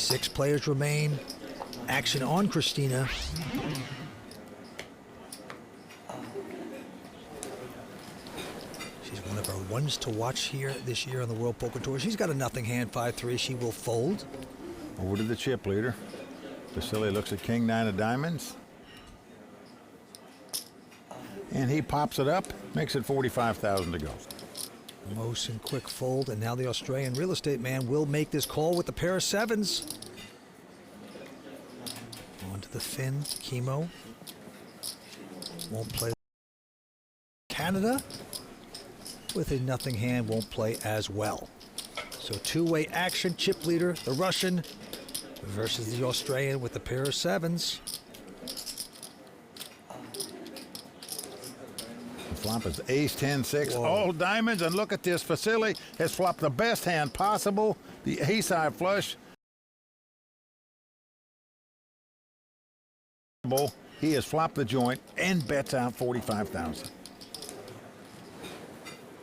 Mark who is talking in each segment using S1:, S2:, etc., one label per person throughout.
S1: 6 players remain. Action on Christina. She's one of our ones to watch here this year on the World Poker Tour. She's got a nothing hand, 5-3. She will fold.
S2: Over to the chip leader. Vasili looks at king 9 of diamonds. And he pops it up, makes it 45,000 to go.
S1: Mohsin quick fold, and now the Australian real estate man will make this call with the pair of 7s. On to the fin, Kimmo. Won't play. Canada, with a nothing hand, won't play as well. So two-way action, chip leader, the Russian, versus the Australian with the pair of 7s.
S2: Flop is ace 10-6, all diamonds, and look at this. Vasili has flopped the best hand possible, the ace-high flush. He has flopped the joint and bets out 45,000.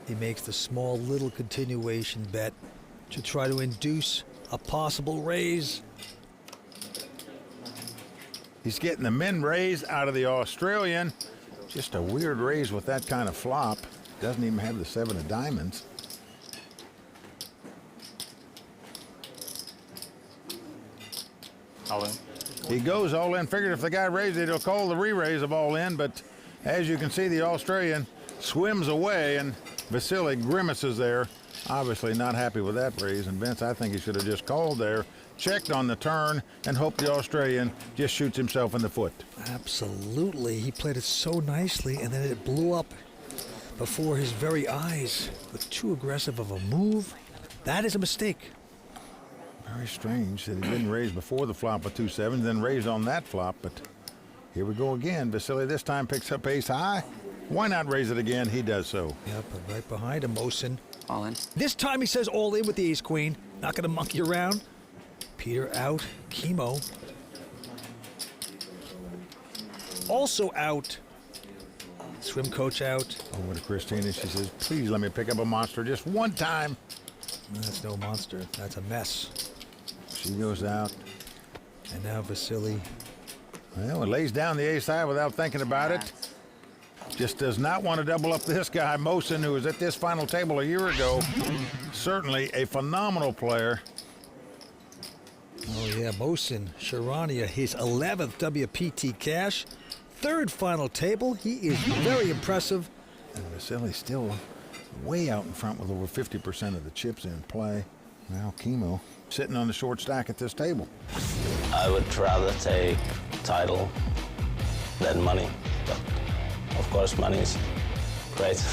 S1: He makes the small little continuation bet to try to induce a possible raise.
S2: He's getting the min raise out of the Australian. Just a weird raise with that kind of flop. Doesn't even have the 7 of diamonds.
S3: All in.
S2: He goes all in. Figured if the guy raised it, he'll call the re-raise of all in. But as you can see, the Australian swims away, and Vasili grimaces there. Obviously not happy with that raise. And Vince, I think he should have just called there, checked on the turn, and hoped the Australian just shoots himself in the foot.
S1: Absolutely. He played it so nicely, and then it blew up before his very eyes with too aggressive of a move. That is a mistake.
S2: Very strange that he didn't raise before the flop with 2 7s, then raised on that flop. But here we go again. Vasili this time picks up ace high. Why not raise it again? He does so.
S1: Yep, but right behind him, Mohsin.
S3: All in.
S1: This time he says all in with the ace-queen. Not going to monkey around. Peter out. Kimmo also out. Swim coach out.
S2: Over to Christina. She says, please let me pick up a monster just one time.
S1: That's no monster. That's a mess.
S2: She goes out.
S1: And now Vasili.
S2: Well, it lays down the ace high without thinking about it. Just does not want to double up this guy, Mohsin, who was at this final table a year ago. Certainly a phenomenal player.
S1: Oh, yeah, Mohsin Charania, his 11th WPT cash. 3rd final table. He is very impressive.
S2: And Vasili's still way out in front with over 50% of the chips in play. Now Kimmo sitting on the short stack at this table.
S4: I would rather take title than money, but of course money is great.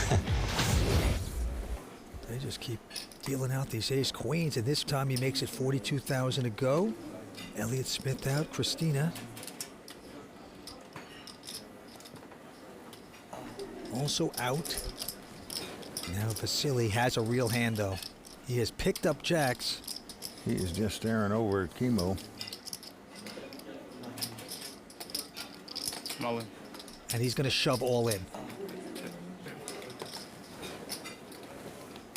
S1: They just keep dealing out these ace queens, and this time he makes it 42,000 to go. Elliot Smith out, Christina. Also out. Now Vasili has a real hand, though. He has picked up jacks.
S2: He is just staring over at Kimmo.
S3: All in.
S1: And he's going to shove all in.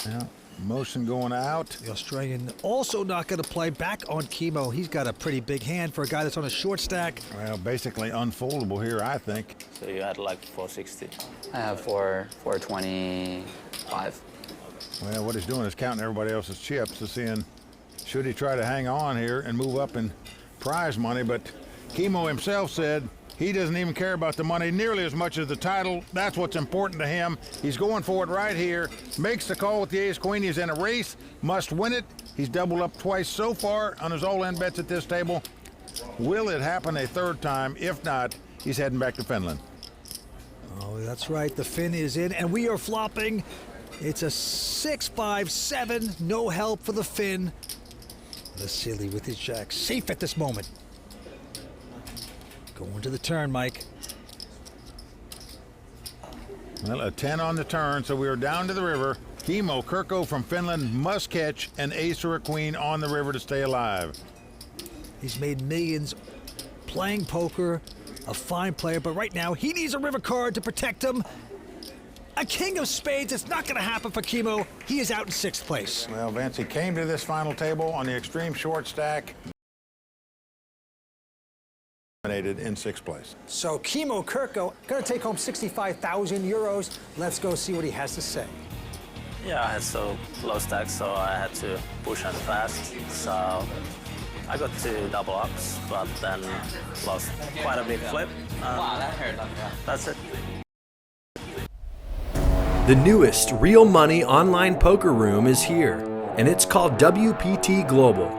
S2: Now, Mohsin going out.
S1: The Australian also not going to play back on Kimmo. He's got a pretty big hand for a guy that's on a short stack.
S2: Well, basically unfoldable here, I think.
S4: So you had like 460.
S3: I have 425.
S2: Well, what he's doing is counting everybody else's chips to seeing should he try to hang on here and move up in prize money. But Kimmo himself said he doesn't even care about the money nearly as much as the title. That's what's important to him. He's going for it right here. Makes the call with the ace-queen. He's in a race. Must win it. He's doubled up twice so far on his all-in bets at this table. Will it happen a 3rd time? If not, he's heading back to Finland.
S1: Oh, that's right. The fin is in, and we are flopping. It's a 6-5-7. No help for the fin. Vasili with his jack. Safe at this moment. Going to the turn, Mike.
S2: Well, a 10 on the turn, so we are down to the river. Kimmo Kurko from Finland must catch an ace or a queen on the river to stay alive.
S1: He's made millions playing poker, a fine player, but right now he needs a river card to protect him. A king of spades. It's not going to happen for Kimmo. He is out in 6th place.
S2: Well, Vince, he came to this final table on the extreme short stack. in sixth place.
S1: So Kimmo Kurko going to take home 65,000 euros. Let's go see what he has to say.
S4: Yeah, I had so low stacks, so I had to push on fast. So I got 2 double ups, but then lost quite a big flip.
S3: Wow, that hurt.
S4: That's it.
S5: The newest real money online poker room is here, and it's called WPT Global.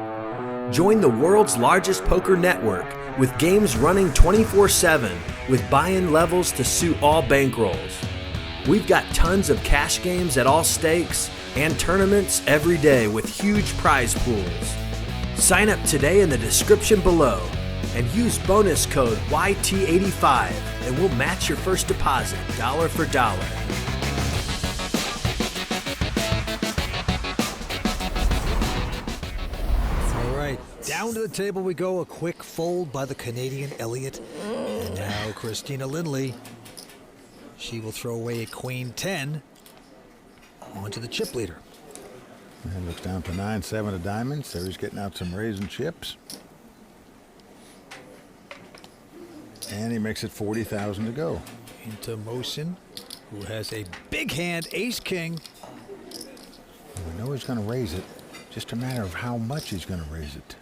S5: Join the world's largest poker network with games running 24/7 with buy-in levels to suit all bankrolls. We've got tons of cash games at all stakes and tournaments every day with huge prize pools. Sign up today in the description below and use bonus code YT85 and we'll match your first deposit dollar for dollar.
S1: All right, down to the table we go. A quick fold by the Canadian Elliot. And now Christina Lindley. She will throw away a queen 10 onto the chip leader.
S2: And looks down to 9-7 of diamonds. So he's getting out some raisin chips. And he makes it 40,000 to go.
S1: Into Mohsin, who has a big hand, ace-king.
S2: We know he's going to raise it. Just a matter of how much he's going to raise it.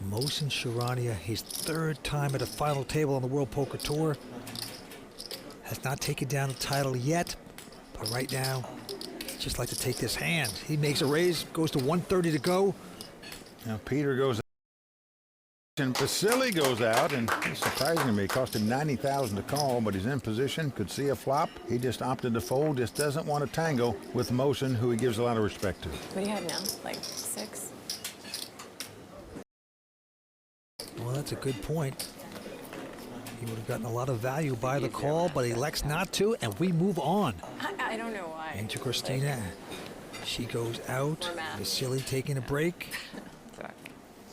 S1: Mohsin Charania, his 3rd time at a final table on the World Poker Tour. Has not taken down the title yet, but right now, he'd just like to take this hand. He makes a raise, goes to 130 to go.
S2: Now Peter goes out, and Vasili goes out, and it's surprising to me. It cost him 90,000 to call, but he's in position, could see a flop. He just opted to fold, just doesn't want to tango with Mohsin, who he gives a lot of respect to.
S6: What do you have now? Like 6?
S1: Well, that's a good point. He would have gotten a lot of value by the call, but he elects not to, and we move on.
S6: I don't know why.
S1: Into Christina. She goes out. Vasili taking a break.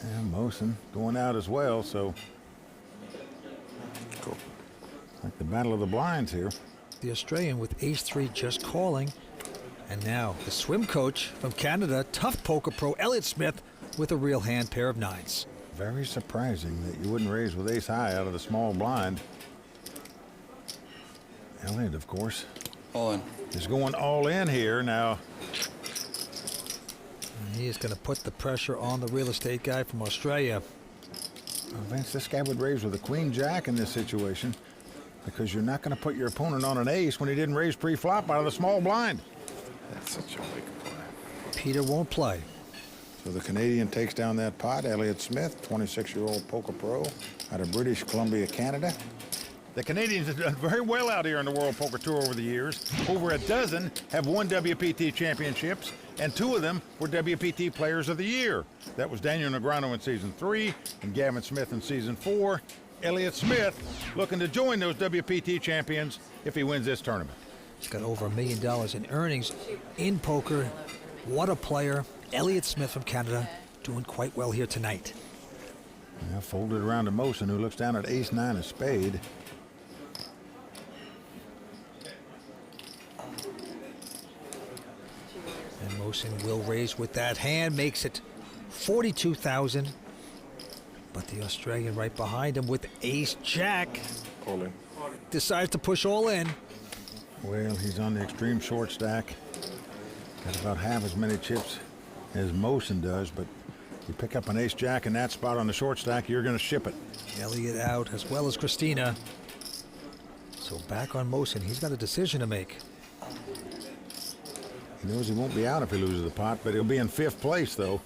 S2: And Mohsin going out as well, so cool. Like the battle of the blinds here.
S1: The Australian with ace-3 just calling. And now the swim coach from Canada, tough poker pro Elliot Smith with a real hand pair of 9s.
S2: Very surprising that you wouldn't raise with ace high out of the small blind. Elliot, of course,
S3: All in.
S2: is going all in here now.
S1: And he is going to put the pressure on the real estate guy from Australia.
S2: Well, Vince, this guy would raise with a queen jack in this situation because you're not going to put your opponent on an ace when he didn't raise pre-flop out of the small blind.
S7: That's such a weak play.
S1: Peter won't play.
S2: So the Canadian takes down that pot. Elliot Smith, 26-year-old poker pro out of British Columbia, Canada. The Canadians have done very well out here in the World Poker Tour over the years. Over a dozen have won WPT championships, and 2 of them were WPT Players of the Year. That was Daniel Negreanu in Season 3 and Gavin Smith in Season 4. Elliot Smith looking to join those WPT champions if he wins this tournament.
S1: He's got over $1 million in earnings in poker. What a player. Elliot Smith from Canada doing quite well here tonight.
S2: Now folded around to Mohsin, who looks down at ace-9 of spade.
S1: And Mohsin will raise with that hand, makes it 42,000. But the Australian right behind him with ace-jack
S7: All in.
S1: decides to push all in.
S2: Well, he's on the extreme short stack. Got about half as many chips as Mohsin does, but you pick up an ace-jack in that spot on the short stack, you're going to ship it.
S1: Elliot out as well as Christina. So back on Mohsin, he's got a decision to make.
S2: He knows he won't be out if he loses the pot, but he'll be in 5th place, though.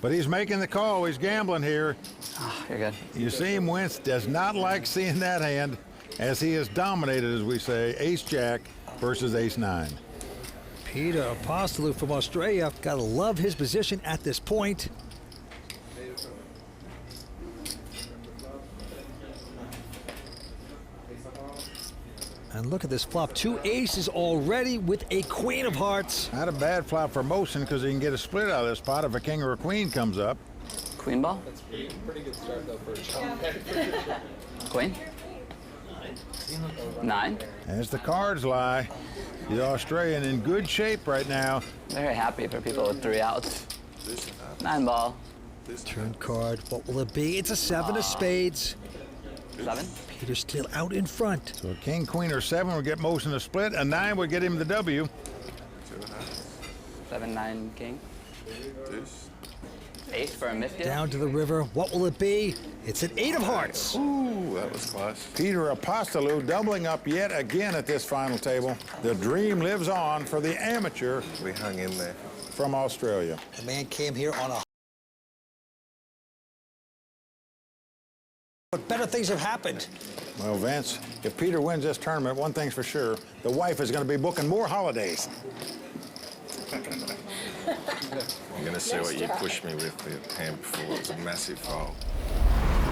S2: But he's making the call. He's gambling here.
S3: Oh, you're good.
S2: You see him wince, does not like seeing that hand, as he is dominated, as we say, ace-jack versus ace-9.
S1: Peter Apostolou from Australia. Gotta love his position at this point. And look at this flop. 2 aces already with a queen of hearts.
S2: Not a bad flop for Mohsin because he can get a split out of this pot if a king or a queen comes up.
S3: Queen ball?
S7: That's pretty good start though for a shot.
S3: Queen? 9?
S2: As the cards lie, the Australian in good shape right now.
S3: Very happy for people with 3 outs. 9 ball.
S1: Turn card. What will it be? It's a 7 of spades.
S3: 7?
S1: Peter's still out in front.
S2: So a king, queen, or 7 would get Mohsin to split. A 9 would get him the W.
S3: 7, 9, king.
S7: Deuce.
S3: Ace for a miss deal.
S1: Down to the river. What will it be? It's an 8 of hearts.
S7: Ooh, that was close.
S2: Peter Apostolou doubling up yet again at this final table. The dream lives on for the amateur
S7: We hung in there.
S2: from Australia.
S1: The man came here on a... But better things have happened.
S2: Well, Vince, if Peter wins this tournament, one thing's for sure, the wife is going to be booking more holidays.
S7: I'm going to see what you pushed me with the hand before. It was a massive fold.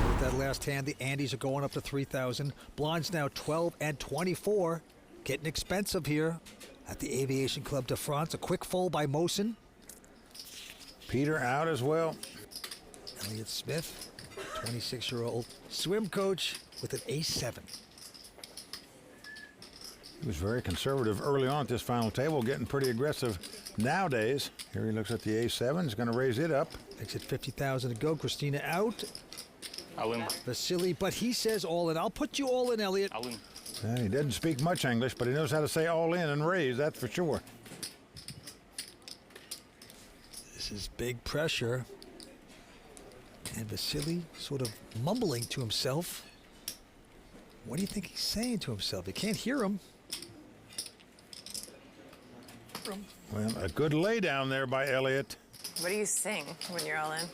S1: With that last hand, the Andes are going up to 3,000. Blinds now 12 and 24. Getting expensive here at the Aviation Club de France. A quick fold by Mohsin.
S2: Peter out as well.
S1: Elliot Smith, 26-year-old swim coach with an ace-7.
S2: He was very conservative early on at this final table, getting pretty aggressive nowadays. Here he looks at the A7, he's going to raise it up.
S1: Makes it 50,000 to go. Christina out.
S4: Alim.
S1: Vasili, but he says all in. I'll put you all in, Elliot.
S4: Alim.
S2: He doesn't speak much English, but he knows how to say all in and raise, that's for sure.
S1: This is big pressure. And Vasili sort of mumbling to himself. What do you think he's saying to himself? You can't hear him.
S2: Well, a good lay down there by Elliot.
S6: What do you sing when you're all in?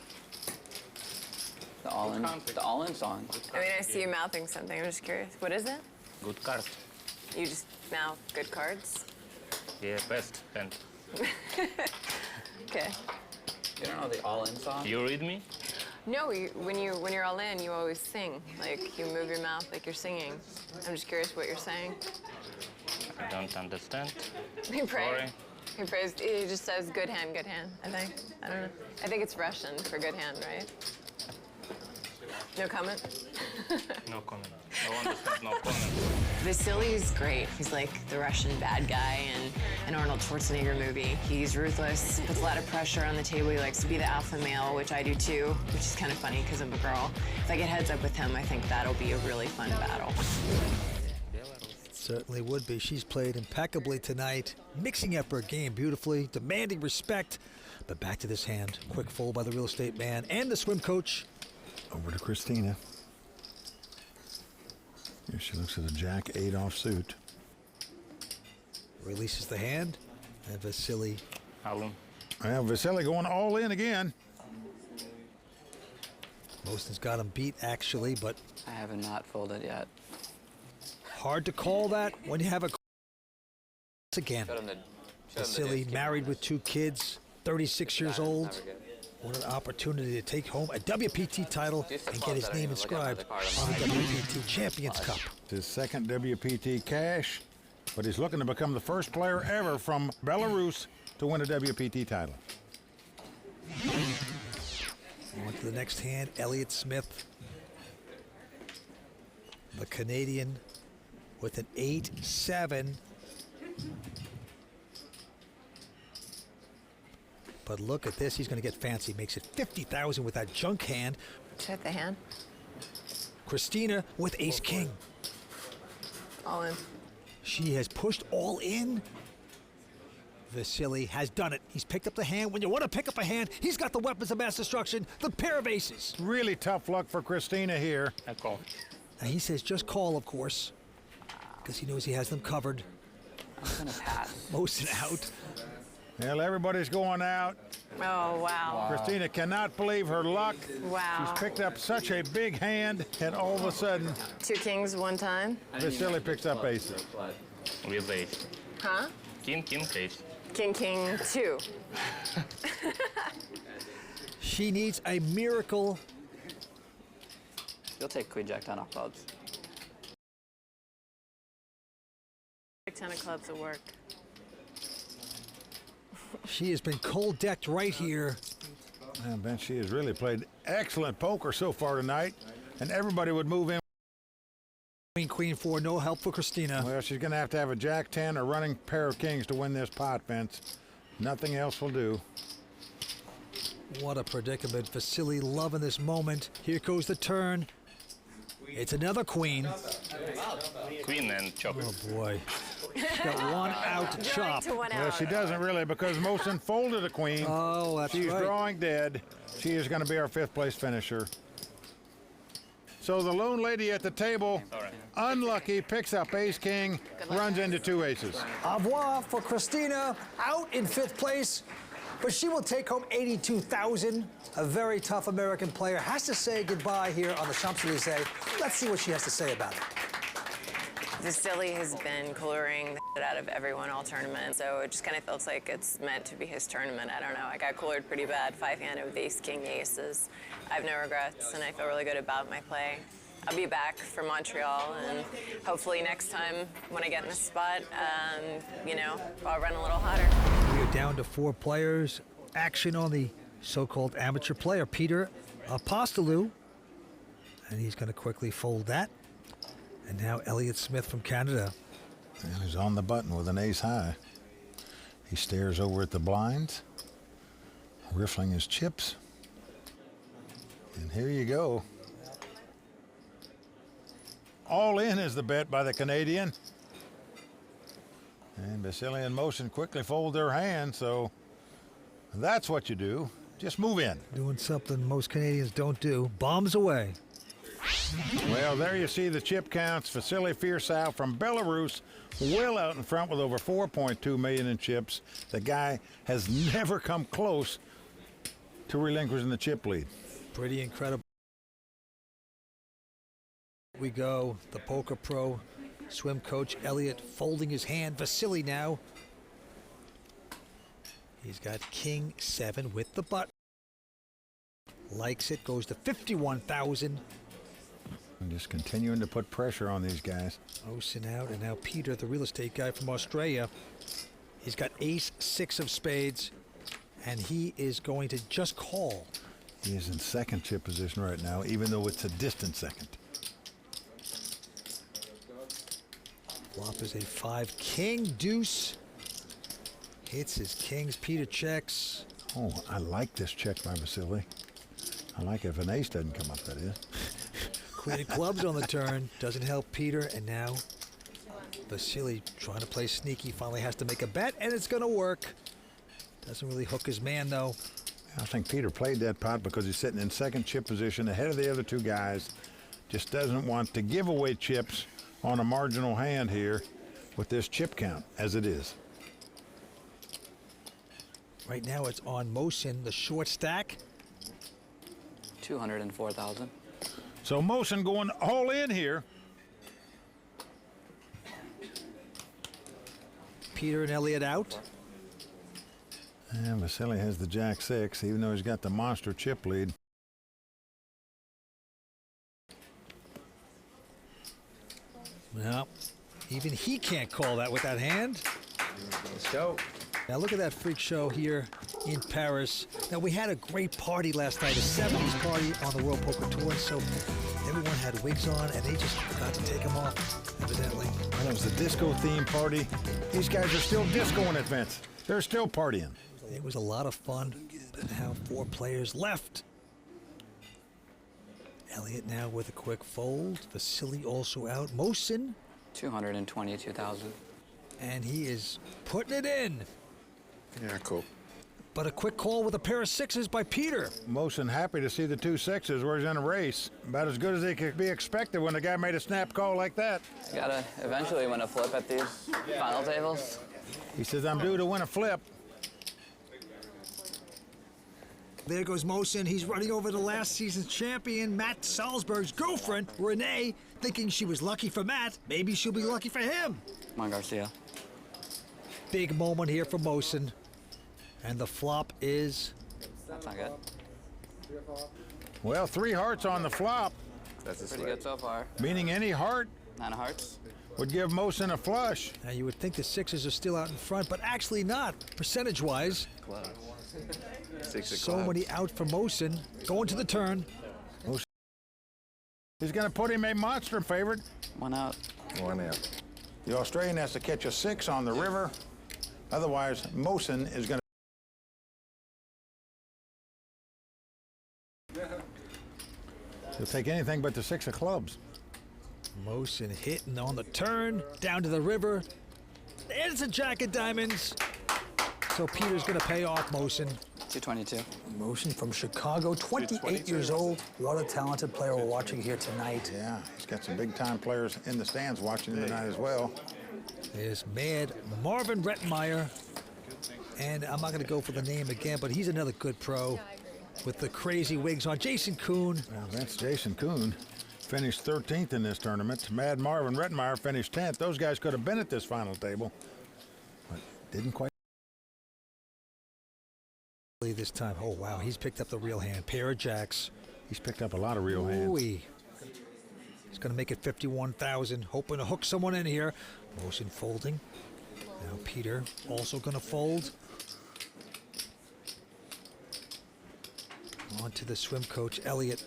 S3: The all-in song.
S6: I mean, I see you mouthing something. I'm just curious. What is it?
S4: Good card.
S6: You just mouth good cards?
S4: Yeah, best. And
S6: Okay.
S3: You don't know the all-in song?
S4: you read me?
S6: No, when you're all in, you always sing. Like you move your mouth like you're singing. I'm just curious what you're saying.
S4: I don't understand.
S6: He prays.
S4: Sorry.
S6: He prays. He just says good hand, I think. I don't know. I think it's Russian for good hand, right? No comment?
S4: No comment. No understand, no comment.
S6: Vasili's great. He's like the Russian bad guy in an Arnold Schwarzenegger movie. He's ruthless, puts a lot of pressure on the table. He likes to be the alpha male, which I do too, which is kind of funny because I'm a girl. If I get heads up with him, I think that'll be a really fun battle.
S1: Certainly would be. She's played impeccably tonight, mixing up her game beautifully, demanding respect. But back to this hand. Quick fold by the real estate man and the swim coach.
S2: Over to Christina. Here she looks at a Jack-8 offsuit.
S1: Releases the hand. And Vasili.
S4: Alim.
S2: Well, Vasili going all in again.
S1: Mohsin's got him beat, actually, but
S3: I haven't not folded yet.
S1: hard to call that when you have a... Again. Vasili, married with 2 kids, 36 years old. What an opportunity to take home a WPT title and get his name inscribed on the WPT Champions Cup.
S2: His second WPT cash, but he's looking to become the first player ever from Belarus to win a WPT title.
S1: On to the next hand, Elliot Smith, the Canadian, with an 8-7. But look at this, he's going to get fancy. Makes it 50,000 with that junk hand.
S6: Check the hand.
S1: Christina with ace-king.
S6: All in.
S1: She has pushed all in. Vasili has done it. He's picked up the hand. When you want to pick up a hand, he's got the weapons of mass destruction, the pair of aces.
S2: Really tough luck for Christina here.
S4: I call.
S1: Now he says just call, of course, because he knows he has them covered.
S3: I'm gonna pass.
S1: Mohsin out.
S2: Well, everybody's going out.
S6: Oh, wow.
S2: Christina cannot believe her luck.
S6: Wow.
S2: She's picked up such a big hand, and all of a sudden,
S6: 2 kings, 1 time.
S2: Vasili picks up aces.
S4: With ace.
S6: Huh?
S4: King, ace.
S6: King, king, 2.
S1: She needs a miracle.
S3: You'll take queen jack 10 off clubs.
S6: 10 of clubs will work.
S1: She has been cold-decked right here.
S2: Well, Ben, she has really played excellent poker so far tonight, and everybody would move in.
S1: Queen 4, no help for Christina.
S2: Well, she's going to have a Jack 10 or running pair of kings to win this pot, Vince. Nothing else will do.
S1: What a predicament. Vasili loving this moment. Here goes the turn. It's another queen.
S8: Queen and chop.
S1: Oh, boy. She's got one out to chop.
S2: Well, she doesn't really, because Mohsin folded a queen.
S1: Oh, that's
S2: She's
S1: right.
S2: drawing dead. She is going to be our 5th place finisher. So the lone lady at the table, unlucky, picks up ace-king, runs into 2 aces.
S9: Au revoir for Christina, out in 5th place, but she will take home $82,000. A very tough American player has to say goodbye here on the Champs-Elysees. Let's see what she has to say about it.
S6: Vasili has been coolering the shit out of everyone all tournament, so it just kind of feels like it's meant to be his tournament. I don't know. I got coolered pretty bad, 5-handed with ace, king, aces. I have no regrets, and I feel really good about my play. I'll be back from Montreal, and hopefully next time when I get in the spot, you know, I'll run a little hotter.
S1: We are down to 4 players. Action on the so-called amateur player, Peter Apostolou. And he's going to quickly fold that. And now Elliot Smith from Canada.
S2: And he's on the button with an ace high. He stares over at the blinds, riffling his chips. And here you go. All in is the bet by the Canadian. And Vasili and Mohsin quickly fold their hand, so that's what you do. Just move in.
S1: Doing something most Canadians don't do. Bombs away.
S2: Well, there you see the chip counts. Vasili Firsau from Belarus, well out in front with over 4.2 million in chips. The guy has never come close to relinquishing the chip lead.
S1: Pretty incredible. We go. The poker pro, swim coach Elliot folding his hand. Vasili now. He's got king 7 with the button. Likes it. Goes to 51,000.
S2: And just continuing to put pressure on these guys.
S1: Mohsin out, and now Peter, the real estate guy from Australia. He's got ace 6 of spades, and he is going to just call.
S2: He is in second chip position right now, even though it's a distant second.
S1: Flop is a 5. King deuce. Hits his kings. Peter checks.
S2: Oh, I like this check by Vasili. I like it if an ace doesn't come up, that is.
S1: Queen of clubs on the turn. Doesn't help Peter, and now Vasili trying to play sneaky. Finally has to make a bet, and it's going to work. Doesn't really hook his man, though.
S2: I think Peter played that pot because he's sitting in second chip position ahead of the other 2 guys. Just doesn't want to give away chips on a marginal hand here with this chip count as it is.
S1: Right now it's on Mohsin, the short stack.
S3: 204,000.
S2: So Mohsin going all in here.
S1: Peter and Elliot out.
S2: And Vasili has the jack 6, even though he's got the monster chip lead.
S1: No, even he can't call that with that hand.
S7: Let's go.
S1: Now look at that freak show here in Paris. Now we had a great party last night, a 70s party on the World Poker Tour, so everyone had wigs on and they just forgot to take them off, evidently.
S2: Well, it was the disco theme party. These guys are still discoing at Vince. They're still partying.
S1: It was a lot of fun, but now 4 players left. Elliot now with a quick fold. Vasili also out. Mohsin.
S3: 222,000.
S1: And he is putting it in.
S7: Yeah, cool.
S1: But a quick call with a pair of 6s by Peter.
S2: Mohsin happy to see the 2 6s where he's in a race. About as good as they could be expected when the guy made a snap call like that.
S3: You gotta eventually win a flip at these final tables.
S2: He says, I'm due to win a flip.
S1: There goes Mohsin. He's running over the last season's champion, Matt Salzberg's girlfriend, Renee, thinking she was lucky for Matt. Maybe she'll be lucky for him.
S3: Come on, Garcia.
S1: Big moment here for Mohsin. And the flop is...
S3: That's not good.
S2: Well, 3 hearts on the flop,
S7: That's a
S3: Pretty
S7: slip.
S3: good so far.
S2: meaning any heart
S3: 9 of hearts.
S2: would give Mohsin a flush.
S1: Now you would think the 6s are still out in front, but actually not, percentage-wise.
S7: Close. 6 of
S1: So
S7: clubs.
S1: many out for Mohsin. Going to the turn.
S2: He's going to put him a monster favorite.
S3: 1 out.
S7: 1 out.
S2: The Australian has to catch a 6 on the river. Otherwise, Mohsin is going to He'll take anything but the 6 of clubs.
S1: Mohsin hitting on the turn, down to the river. There's a jack of diamonds. So Peter's going to pay off Mohsin.
S3: 222.
S9: Mohsin from Chicago, 28 years old. What a talented player we're watching here tonight.
S2: Yeah, he's got some big-time players in the stands watching him tonight as well.
S1: There's Mad Marvin Rettenmeyer. And I'm not going to go for the name again, but he's another good pro with the crazy wigs on. Jason Kuhn.
S2: Well, that's Jason Kuhn. Finished 13th in this tournament. Mad Marvin Rettenmeyer finished 10th. Those guys could have been at this final table, but didn't quite.
S1: This time, oh wow, he's picked up the real hand. Pair of jacks.
S2: He's picked up a lot of real hands.
S1: Ooh-wee. He's going to make it 51,000, hoping to hook someone in here. Mohsin folding. Now Peter also going to fold. On to the swim coach, Elliot.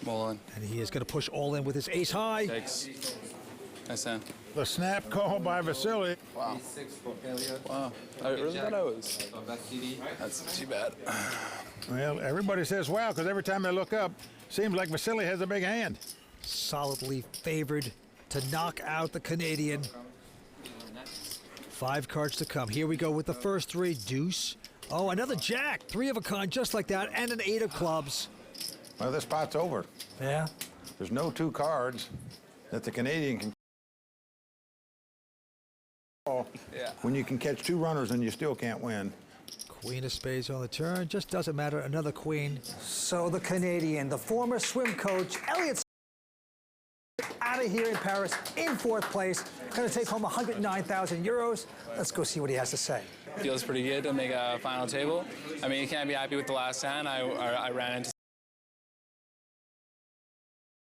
S3: Mullen.
S1: And he is going to push all in with his ace high.
S3: Thanks. Nice hand.
S2: The snap call by Vasili.
S3: Wow. Wow. I really thought I was. That's too bad.
S2: Well, everybody says wow, because every time they look up, seems like Vasili has a big hand.
S1: Solidly favored to knock out the Canadian. 5 cards to come. Here we go with the first 3. Deuce. Oh, another jack. 3 of a kind, just like that, and an 8 of clubs.
S2: Well, this spot's over.
S9: Yeah.
S2: There's no 2 cards that the Canadian can call when you can catch 2 runners and you still can't win.
S1: Queen of spades on the turn. Just doesn't matter. Another queen.
S9: So the Canadian, the former swim coach, Elliot Smith, out of here in Paris in 4th place. Going to take home 109,000 euros. Let's go see what he has to say.
S3: Feels pretty good to make a final table. I mean, you can't be happy with the last hand. I ran into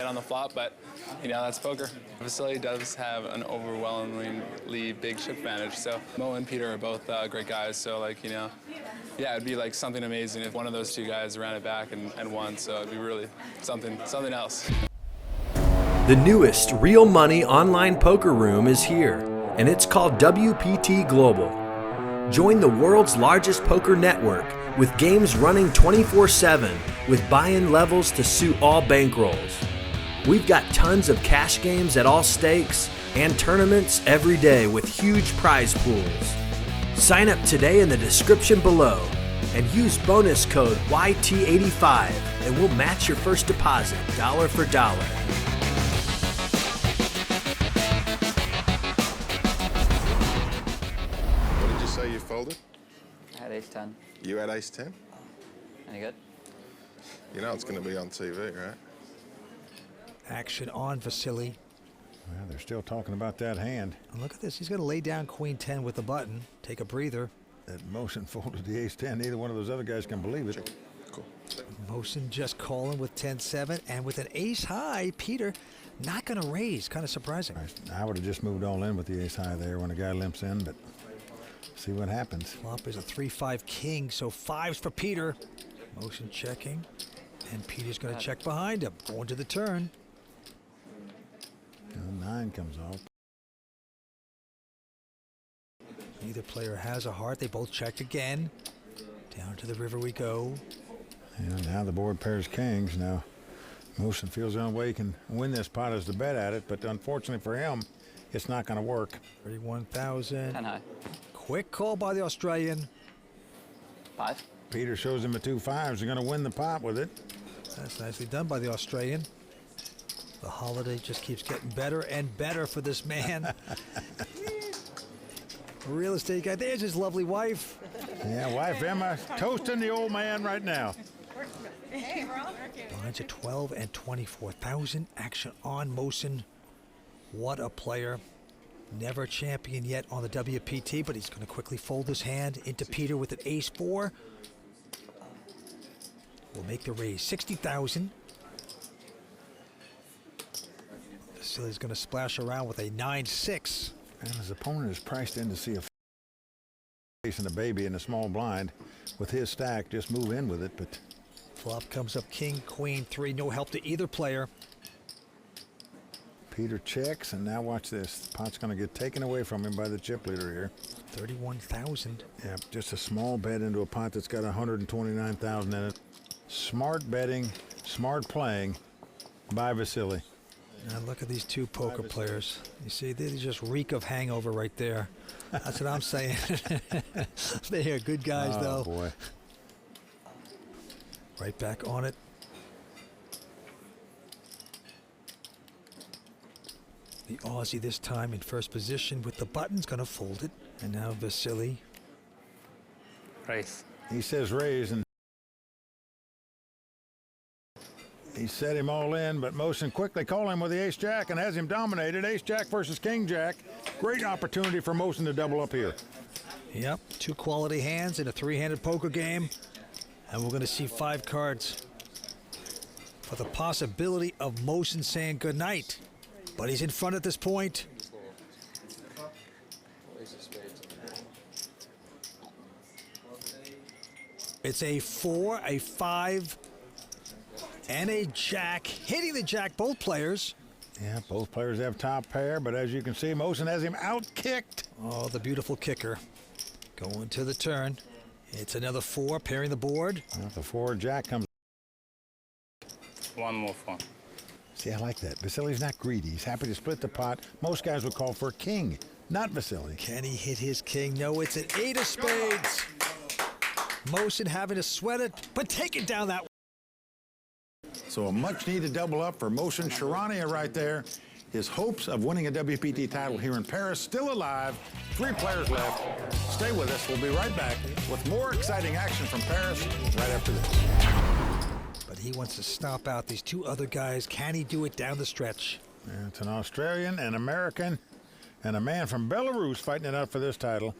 S3: on the flop, but you know, that's poker. Vasili does have an overwhelmingly big chip advantage, so Mo and Peter are both great guys, so like, you know, yeah, it'd be like something amazing if one of those 2 guys ran it back and won, so it'd be really something else.
S5: The newest real money online poker room is here, and it's called WPT Global. Join the world's largest poker network with games running 24/7 with buy-in levels to suit all bankrolls. We've got tons of cash games at all stakes and tournaments every day with huge prize pools. Sign up today in the description below and use bonus code YT85 and we'll match your first deposit dollar for dollar.
S7: What did you say you folded?
S3: I had ace-10.
S7: You had ace-10?
S3: Any good?
S7: You know it's going to be on TV, right?
S1: Action on Vasili.
S2: Well, they're still talking about that hand.
S1: And look at this. He's going to lay down queen 10 with the button. Take a breather.
S2: That Mohsin folded the ace-10. Neither one of those other guys can believe it.
S7: Cool.
S1: Mohsin just calling with 10-7. And with an ace high, Peter not going to raise. Kind of surprising.
S2: I would have just moved all in with the ace high there when the guy limps in, but see what happens.
S1: Flop is a 3-5 king, so 5s for Peter. Mohsin checking. And Peter's going to check behind him. Going to the turn.
S2: And 9 comes off.
S1: Neither player has a heart. They both checked again. Down to the river we go.
S2: And now the board pairs kings. Now Mohsin feels the only way he can win this pot is to bet at it, but unfortunately for him, it's not going to work.
S1: 31,000.
S3: 10 high.
S1: Quick call by the Australian.
S3: 5.
S2: Peter shows him the 2 5s. They're going to win the pot with it.
S1: That's nicely done by the Australian. The holiday just keeps getting better and better for this man. Real estate guy. There's his lovely wife.
S2: Yeah, wife Emma toasting the old man right now.
S1: Blinds at 12 and 24,000. Action on Mohsin. What a player. Never champion yet on the WPT, but he's going to quickly fold his hand into Peter with an ace-4. We'll make the raise. 60,000. Vasili's going to splash around with a 9-6.
S2: And his opponent is priced in to see a face and a baby in a small blind. With his stack, just move in with it, but
S1: Flop comes up king, queen, 3. No help to either player.
S2: Peter checks, and now watch this. The pot's going to get taken away from him by the chip leader here.
S1: 31,000.
S2: Yeah, just a small bet into a pot that's got 129,000 in it. Smart betting, Smart playing by Vasili.
S1: Now look at these two poker players. You see, they just reek of hangover right there. That's what I'm saying. They are good guys, though.
S2: Oh, boy.
S1: Right back on it. The Aussie this time in first position with the buttons, going to fold it. And now Vasili.
S8: Raise.
S2: He says raise, and he set him all in, but Mohsin quickly called him with the ace-jack and has him dominated. Ace-jack versus king-jack. Great opportunity for Mohsin to double up here.
S1: Yep, two quality hands in a three-handed poker game. And we're going to see 5 cards for the possibility of Mohsin saying goodnight. But he's in front at this point. It's a 4, a 5, and a jack. Hitting the jack, both players.
S2: Yeah, both players have top pair, but as you can see, Mohsin has him out-kicked.
S1: Oh, the beautiful kicker. Going to the turn. It's another 4, pairing the board.
S2: Well, the 4 jack comes.
S8: One more fun.
S2: See, I like that. Vasili's not greedy. He's happy to split the pot. Most guys would call for a king, not Vasili.
S1: Can he hit his king? No, it's an 8 of spades. Mohsin having to sweat it, but take it down that way.
S2: So a much-needed double up for Mohsin Charania right there. His hopes of winning a WPT title here in Paris still alive. 3 players left. Stay with us. We'll be right back with more exciting action from Paris right after this.
S1: But he wants to stomp out these 2 other guys. Can he do it down the stretch?
S2: Yeah, it's an Australian, an American, and a man from Belarus fighting it out for this title.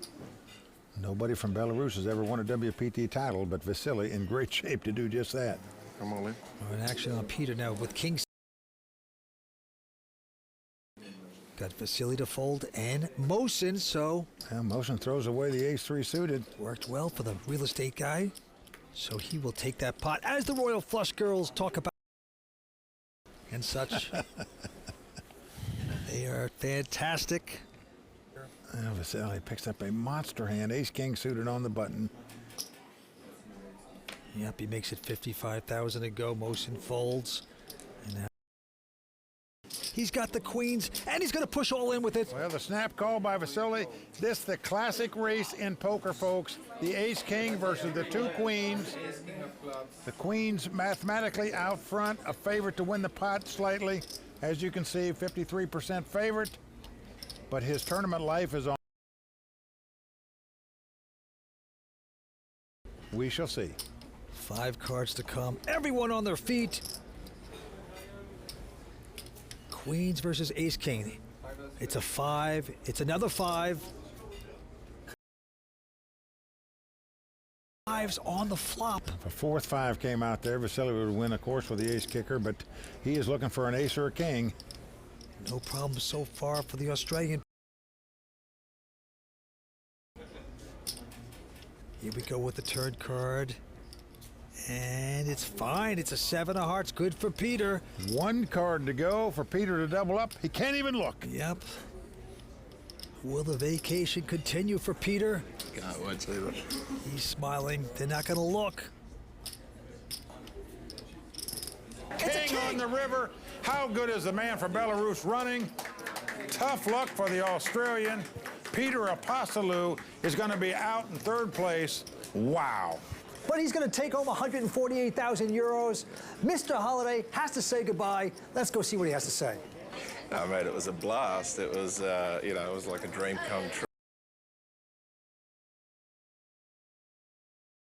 S2: Nobody from Belarus has ever won a WPT title, but Vasili in great shape to do just that.
S7: Come on, Lynn.
S1: An action on Peter now with king. Got Vasili to fold and Mohsin, so
S2: Mohsin throws away the ace-3 suited.
S1: worked well for the real estate guy. So he will take that pot, as the Royal Flush girls talk about and such. They are fantastic.
S2: Vasili picks up a monster hand, ace-king suited on the button.
S1: Yep, he makes it 55,000 to go. Mohsin folds. And now he's got the queens, and he's going to push all in with it.
S2: Well, the snap call by Vasili. This the classic race in poker, folks. The ace-king versus the 2 queens. The queens mathematically out front, a favorite to win the pot slightly. As you can see, 53% favorite. But his tournament life is on. We shall see.
S1: 5 cards to come. Everyone on their feet. Queens versus ace king. It's a 5. It's another 5. 5s on the flop.
S2: If a 4th 5 came out there, Vasili would win, of course, with the ace kicker, but he is looking for an ace or a king.
S1: No problem so far for the Australian. Here we go with the turn card. And it's fine. It's a 7 of hearts. Good for Peter.
S2: 1 card to go for Peter to double up. He can't even look.
S1: Yep. Will the vacation continue for Peter?
S7: Can't wait to see that.
S1: He's smiling. They're not going to look.
S2: King on the river. How good is the man from Belarus running? Tough luck for the Australian. Peter Apostolou is going to be out in 3rd place. Wow.
S9: But he's going to take home 148,000 euros. Mr. Holiday has to say goodbye. Let's go see what he has to say.
S7: No, mate, it was a blast. It was, you know, it was like a dream come true.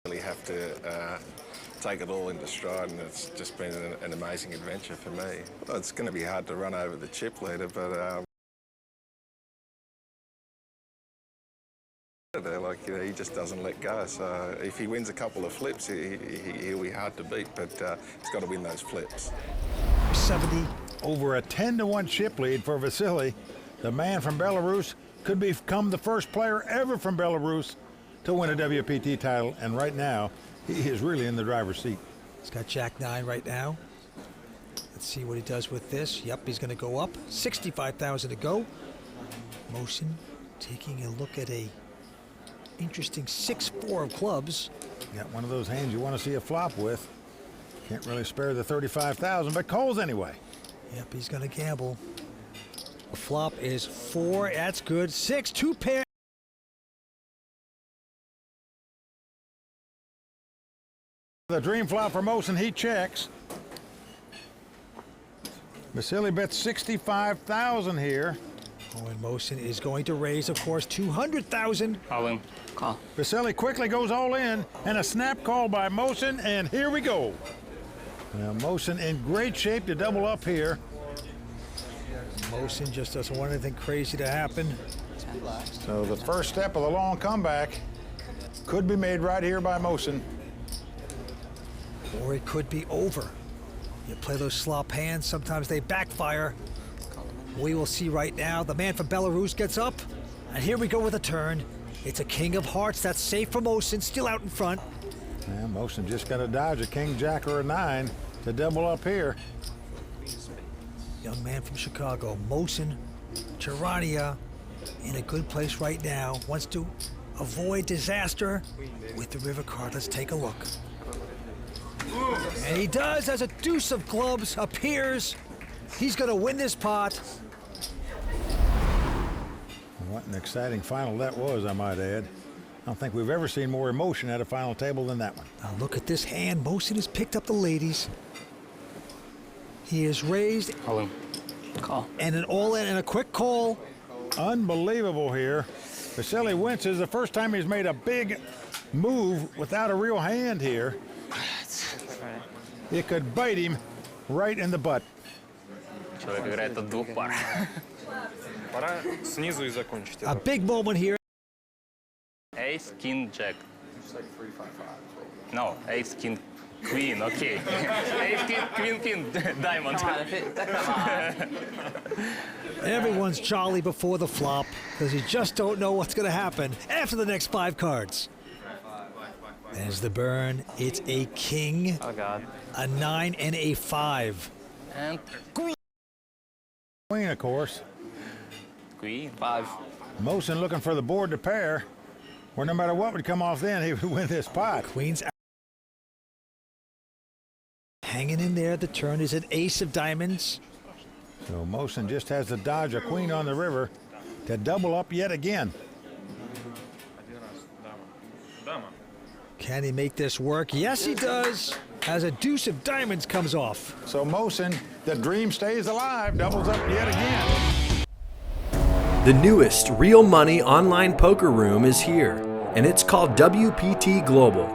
S7: Really have to take it all into stride, and it's just been an amazing adventure for me. Well, it's going to be hard to run over the chip leader, but like, you know, he just doesn't let go. So if he wins a couple of flips, he'll be hard to beat, but he's got to win those flips.
S1: 70.
S2: Over a 10-1 chip lead for Vasili. The man from Belarus could become the first player ever from Belarus to win a WPT title, and right now, he is really in the driver's seat.
S1: He's got Jack 9 right now. Let's see what he does with this. Yep, he's going to go up. 65,000 to go. Mohsin taking a look at a interesting 6-4 of clubs.
S2: Got one of those hands you want to see a flop with. Can't really spare the 35,000, but calls anyway.
S1: Yep, he's going to gamble. The flop is 4. That's good. 6, 2 pair.
S2: The dream flop for Mohsin, he checks. Vasili bets 65,000 here.
S1: Oh, and Mohsin is going to raise, of course, 200,000.
S8: All in.
S4: Call.
S2: Vasili quickly goes all in, and a snap call by Mohsin, and here we go. Now, Mohsin in great shape to double up here.
S1: Mohsin just doesn't want anything crazy to happen.
S2: So the first step of the long comeback could be made right here by Mohsin.
S1: Or it could be over. You play those slop hands, sometimes they backfire. We will see right now. The man from Belarus gets up, and here we go with a turn. It's a king of hearts. That's safe for Mohsin, still out in front.
S2: Yeah, Mohsin just got to dodge a king, jack, or a 9 to double up here.
S1: Young man from Chicago, Mohsin Charania, in a good place right now. Wants to avoid disaster with the river card. Let's take a look. And he does, as a deuce of clubs appears. He's going to win this pot.
S2: What an exciting final that was, I might add. I don't think we've ever seen more emotion at a final table than that one.
S1: Now look at this hand. Mohsin has picked up the ladies. He is raised.
S8: All in.
S4: Call.
S1: And an all-in and a quick call.
S2: Unbelievable here. Vasili winces the first time he's made a big move without a real hand here. It could bite him right in the butt.
S8: Человек играет от двух пар.
S10: Пора снизу и закончить.
S1: A big moment here.
S8: Ace, king, jack. No, ace, king, queen, okay. Ace, king, queen, diamond.
S1: Everyone's jolly before the flop because you just don't know what's going to happen after the next 5 cards. There's the burn. It's a king,
S4: Oh, God.
S1: a 9, and a 5.
S8: And
S2: Queen, of course.
S8: queen.
S4: 5.
S2: Mohsin looking for the board to pair, where no matter what would come off then, he would win this pot.
S1: Queen's hanging in there. The turn is an ace of diamonds.
S2: So Mohsin just has to dodge a queen on the river to double up yet again.
S1: Can he make this work? Yes, he does. As a deuce of diamonds comes off.
S2: So Mohsin, the dream stays alive, doubles up yet again.
S5: The newest real money online poker room is here, and it's called WPT Global.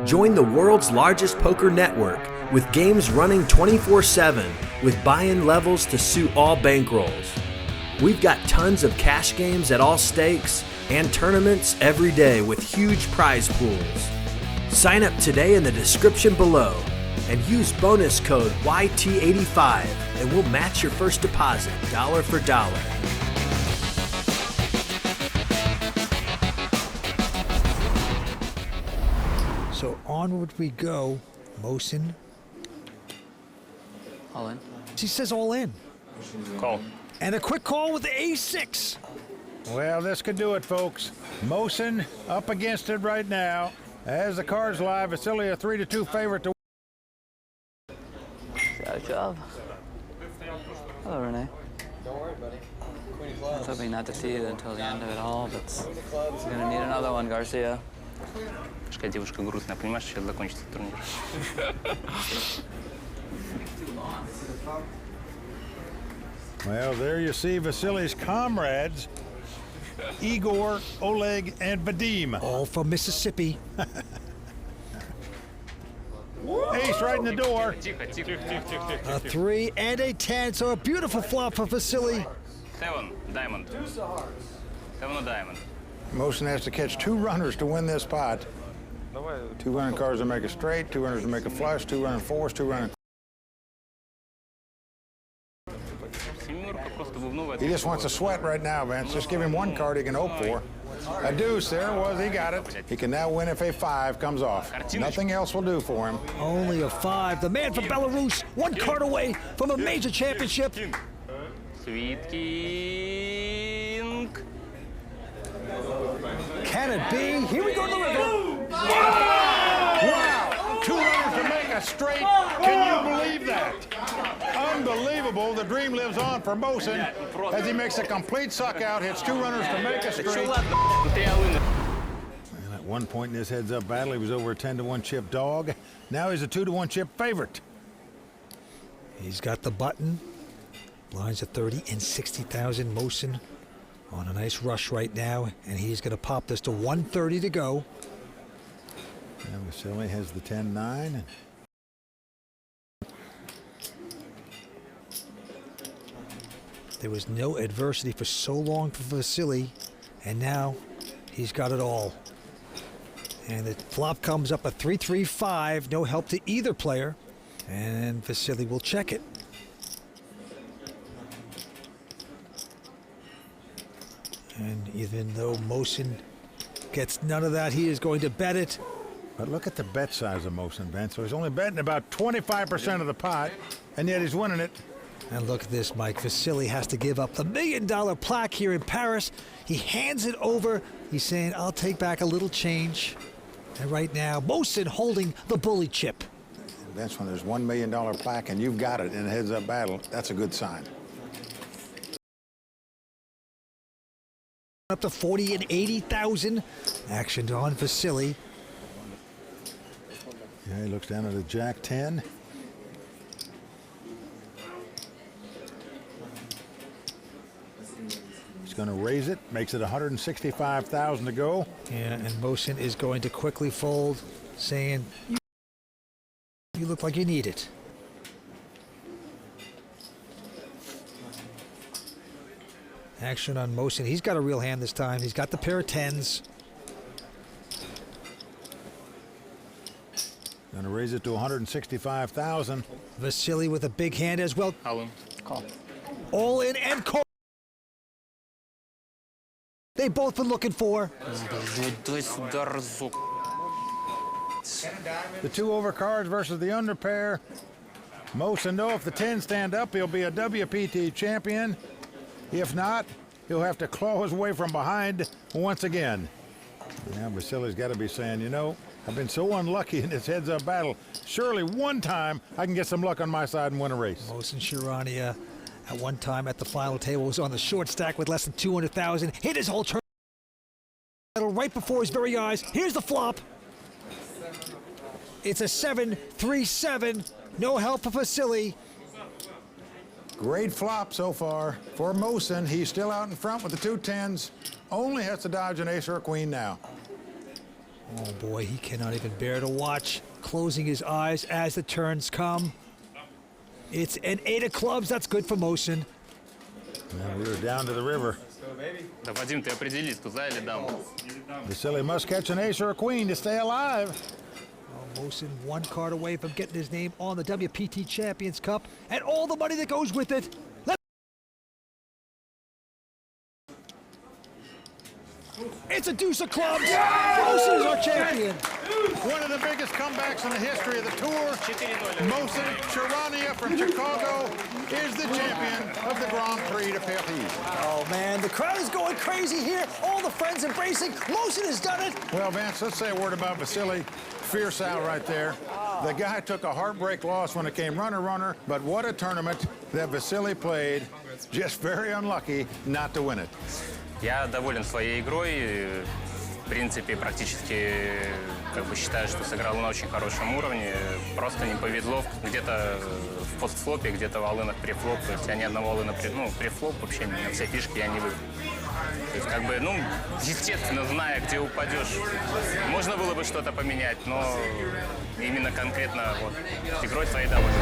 S5: Join the world's largest poker network with games running 24/7 with buy-in levels to suit all bankrolls. We've got tons of cash games at all stakes and tournaments every day with huge prize pools. Sign up today in the description below and use bonus code YT85 and we'll match your first deposit dollar for dollar.
S1: So onward we go. Mohsin.
S4: All in.
S1: She says all in.
S8: Call.
S1: And a quick call with the ace-6.
S2: Well, this could do it, folks. Mohsin up against it right now. As the cards lie, Vasili a 3-2 favorite to
S4: Good job. Hello, Renee.
S10: Don't worry, buddy. Queen of
S4: I was
S10: clubs.
S4: hoping not to see it until the end of it all, but he's gonna need another one, Garcia.
S8: Такая девушка грустная, понимаешь, сейчас закончится турнир.
S2: Well, there you see Vasili's comrades, Igor, Oleg, and Vadim.
S1: All from Mississippi.
S2: Ace right in the door.
S1: A 3 and a 10. So a beautiful flop for Vasili.
S8: 7, diamond. 7, diamond.
S2: Mohsin has to catch 2 runners to win this pot.
S10: Давай.
S2: 2 running cards to make a straight, 2 runners to make a flush, 2 running fours, 2 running.
S8: Семерка просто бубновая.
S2: He just wants to sweat right now, Vince. Just give him 1 card he can hope for. A deuce, there it was, he got it. He can now win if a 5 comes off. Nothing else will do for him.
S1: Only a 5. The man from Belarus, 1 card away from a major championship.
S8: Sweet king.
S1: Can it be? Here we go to the river.
S2: Wow! 2 runners to make a a straight. Can you believe that? Unbelievable. The dream lives on for Mohsin as he makes a complete suck out, hits 2 runners to make a straight. And at one point in this heads-up battle, he was over a 10-1 chip dog. Now he's a 2-1 chip favorite.
S1: He's got the button. Lines at 30 and 60,000. Mohsin on a nice rush right now, and he's going to pop this to 130 to go.
S2: And Vasili has the 10-9.
S1: There was no adversity for so long for Vasili, and now he's got it all. And the flop comes up a 3-3-5, no help to either player, and Vasili will check it. And even though Mohsin gets none of that, he is going to bet it.
S2: But look at the bet size of Mohsin, Ben. So he's only betting about 25% of the pot, and yet he's winning it.
S1: And look at this, Mike. Vasili has to give up the $1 million plaque here in Paris. He hands it over. He's saying, I'll take back a little change. And right now, Mohsin holding the bully chip.
S2: That's when there's $1 million plaque and you've got it in a heads-up battle. That's a good sign.
S1: Up to 40 and 80,000. Action on Vasili.
S2: Yeah, he looks down at a Jack-10. He's going to raise it, makes it 165,000 to go.
S1: Yeah, and Mohsin is going to quickly fold, saying, you look like you need it. Action on Mohsin. He's got a real hand this time. He's got the pair of 10s.
S2: Going to raise it to 165,000.
S1: Vasili with a big hand as well.
S8: Call.
S1: All in and call. They both been looking for.
S2: The 2 over cards versus the under pair. Mohsin know if the 10 stand up, he'll be a WPT champion. If not, he'll have to claw his way from behind once again. Now Vasili's got to be saying, you know, I've been so unlucky in this heads-up battle. Surely one time I can get some luck on my side and win a race.
S1: Mohsin Charania at one time at the final table was on the short stack with less than 200,000. Hit his whole turn right before his very eyes. Here's the flop. It's a 7-3-7. No help for Vasili.
S2: Great flop so far for Mohsin. He's still out in front with the 2 10s. Only has to dodge an ace or a queen now.
S1: Oh boy, he cannot even bear to watch. Closing his eyes as the turns come. It's an 8 of clubs. That's good for Mohsin.
S2: Now we're down to the river.
S8: Да, Вадим, ты определись, туза или даму?
S2: Vasili must catch an ace or a queen to stay alive.
S1: Oh, Mohsin 1 card away from getting his name on the WPT Champions Cup and all the money that goes with it. It's a deuce of clubs. Mohsin is our champion.
S2: One of the biggest comebacks in the history of the tour. Mohsin Charania from Chicago is the champion of the Grand Prix de Paris.
S9: Oh, man, the crowd is going crazy here. All the friends embracing. Mohsin has done it.
S2: Well, Vance, let's say a word about Vasili Firsau right there. The guy took a heartbreak loss when it came runner-runner, but what a tournament that Vasili played. Just very unlucky not to win it.
S8: Я доволен своей игрой. В принципе, практически считаю, что сыграл на очень хорошем уровне. Просто не повезло где-то в постфлопе, где-то в all-инах префлоп. То есть я ни одного all-ина префлоп вообще на все фишки я не выиграл. То есть естественно, зная, где упадешь, можно было бы что-то поменять, но именно конкретно игрой своей доволен.